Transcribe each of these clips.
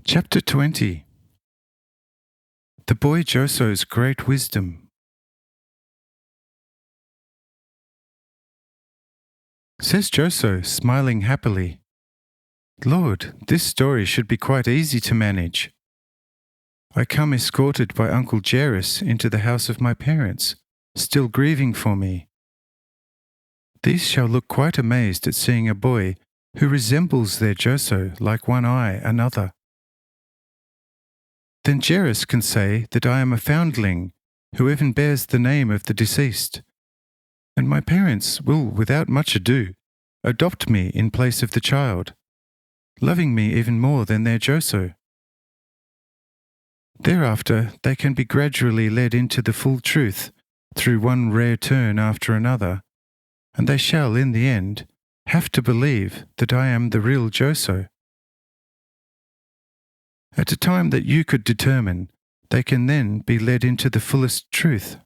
Chapter 20. The boy Joso's great wisdom. Says Joso, smiling happily, "Lord, this story should be quite easy to manage. I come escorted by Uncle Jairus into the house of my parents, still grieving for me. These shall look quite amazed at seeing a boy who resembles their Joso like one eye another. Then Jairus can say that I am a foundling who even bears the name of the deceased, and my parents will, without much ado, adopt me in place of the child, loving me even more than their Joso. Thereafter they can be gradually led into the full truth through one rare turn after another, and they shall, in the end, have to believe that I am the real Joso. At a time that you could determine, they can then be led into the fullest truth.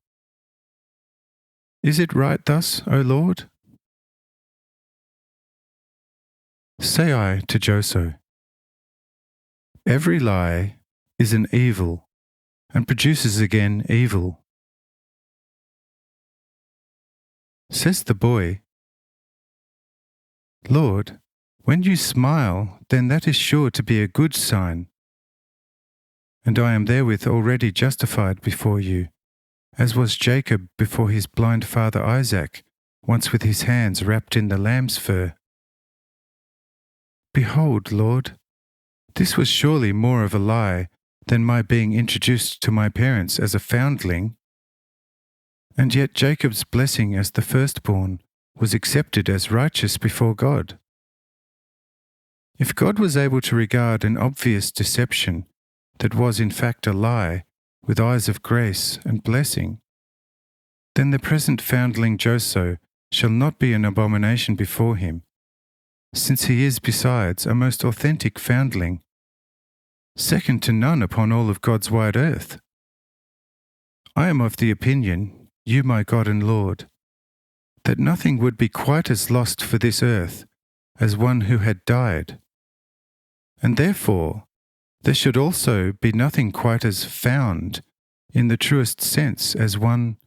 Is it right thus, O Lord?" Say I to Joso, "Every lie is an evil and produces again evil." Says the boy, "Lord, when you smile, then that is sure to be a good sign. And I am therewith already justified before you, as was Jacob before his blind father Isaac, once with his hands wrapped in the lamb's fur. Behold, Lord, this was surely more of a lie than my being introduced to my parents as a foundling. And yet Jacob's blessing as the firstborn was accepted as righteous before God. If God was able to regard an obvious deception that was in fact a lie with eyes of grace and blessing, then the present foundling Joso shall not be an abomination before him, since he is besides a most authentic foundling, second to none upon all of God's wide earth. I am of the opinion, you my God and Lord, that nothing would be quite as lost for this earth as one who had died, and therefore there should also be nothing quite as found in the truest sense as one,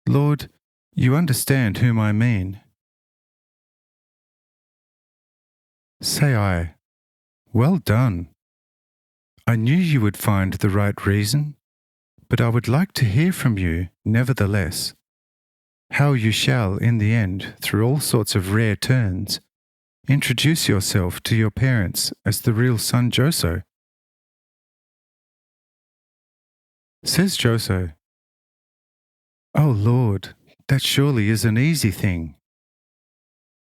Lord, you understand whom I mean." Say I, "Well done. I knew you would find the right reason, but I would like to hear from you, nevertheless, how you shall, in the end, through all sorts of rare turns, introduce yourself to your parents as the real son Joso." Says Joso, "O Lord, that surely is an easy thing.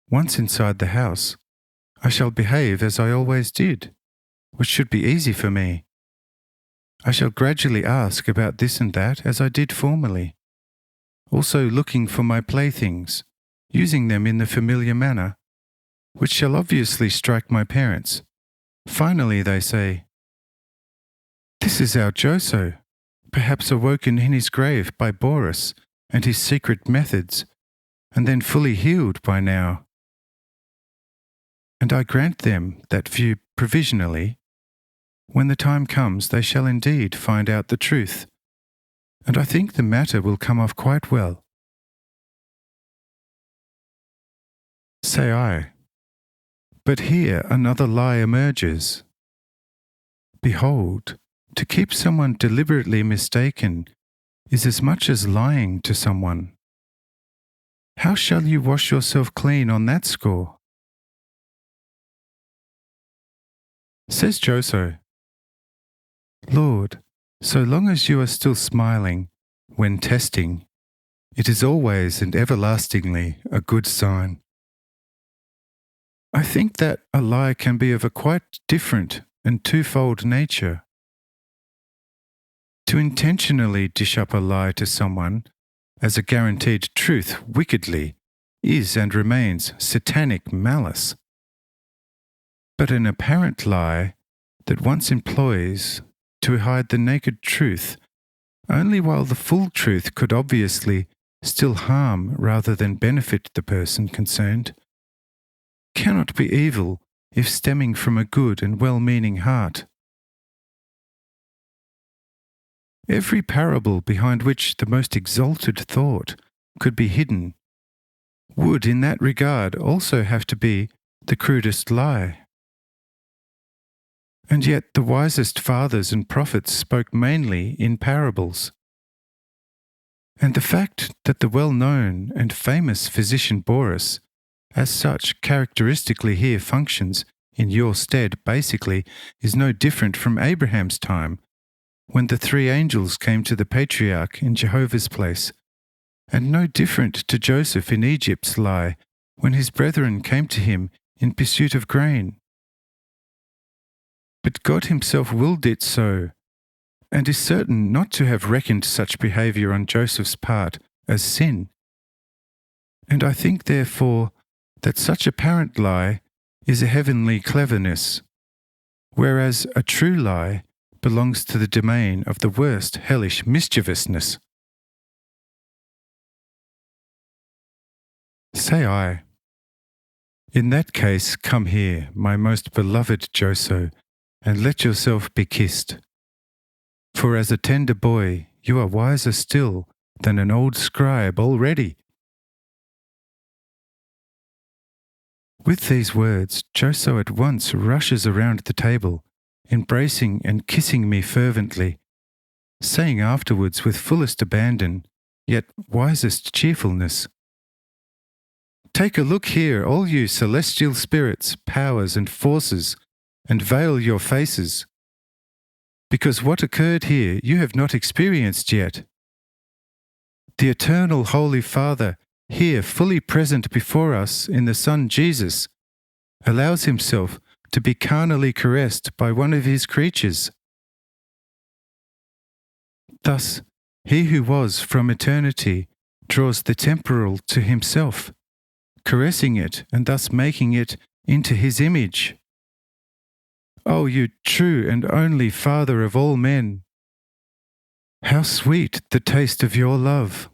Once inside the house, I shall behave as I always did, which should be easy for me. I shall gradually ask about this and that as I did formerly, also looking for my playthings, using them in the familiar manner, which shall obviously strike my parents. Finally they say, 'This is our Joso, perhaps awoken in his grave by Boris and his secret methods, and then fully healed by now.' And I grant them that view provisionally. When the time comes, they shall indeed find out the truth, and I think the matter will come off quite well." Say I, "But here another lie emerges. Behold, to keep someone deliberately mistaken is as much as lying to someone. How shall you wash yourself clean on that score?" Says Joso, "Lord, so long as you are still smiling when testing, it is always and everlastingly a good sign. I think that a lie can be of a quite different and twofold nature. To intentionally dish up a lie to someone as a guaranteed truth wickedly is and remains satanic malice. But an apparent lie that once employs to hide the naked truth only while the full truth could obviously still harm rather than benefit the person concerned, cannot be evil if stemming from a good and well-meaning heart. Every parable behind which the most exalted thought could be hidden would, in that regard, also have to be the crudest lie. And yet the wisest fathers and prophets spoke mainly in parables. And the fact that the well-known and famous physician Boris, as such, characteristically here functions in your stead basically is no different from Abraham's time, when the three angels came to the patriarch in Jehovah's place, and no different to Joseph in Egypt's lie, when his brethren came to him in pursuit of grain. But God himself willed it so, and is certain not to have reckoned such behaviour on Joseph's part as sin. And I think, therefore, that such apparent lie is a heavenly cleverness, whereas a true lie belongs to the domain of the worst hellish mischievousness. Say I. In that case, come here, my most beloved Joso, and let yourself be kissed. For as a tender boy, you are wiser still than an old scribe already. With these words, Joso at once rushes around the table, embracing and kissing me fervently, saying afterwards with fullest abandon, yet wisest cheerfulness, "Take a look here, all you celestial spirits, powers and forces, and veil your faces, because what occurred here you have not experienced yet. The eternal Holy Father, here fully present before us in the Son Jesus, allows himself to be carnally caressed by one of his creatures. Thus, he who was from eternity draws the temporal to himself, caressing it and thus making it into his image. O you true and only Father of all men, how sweet the taste of your love!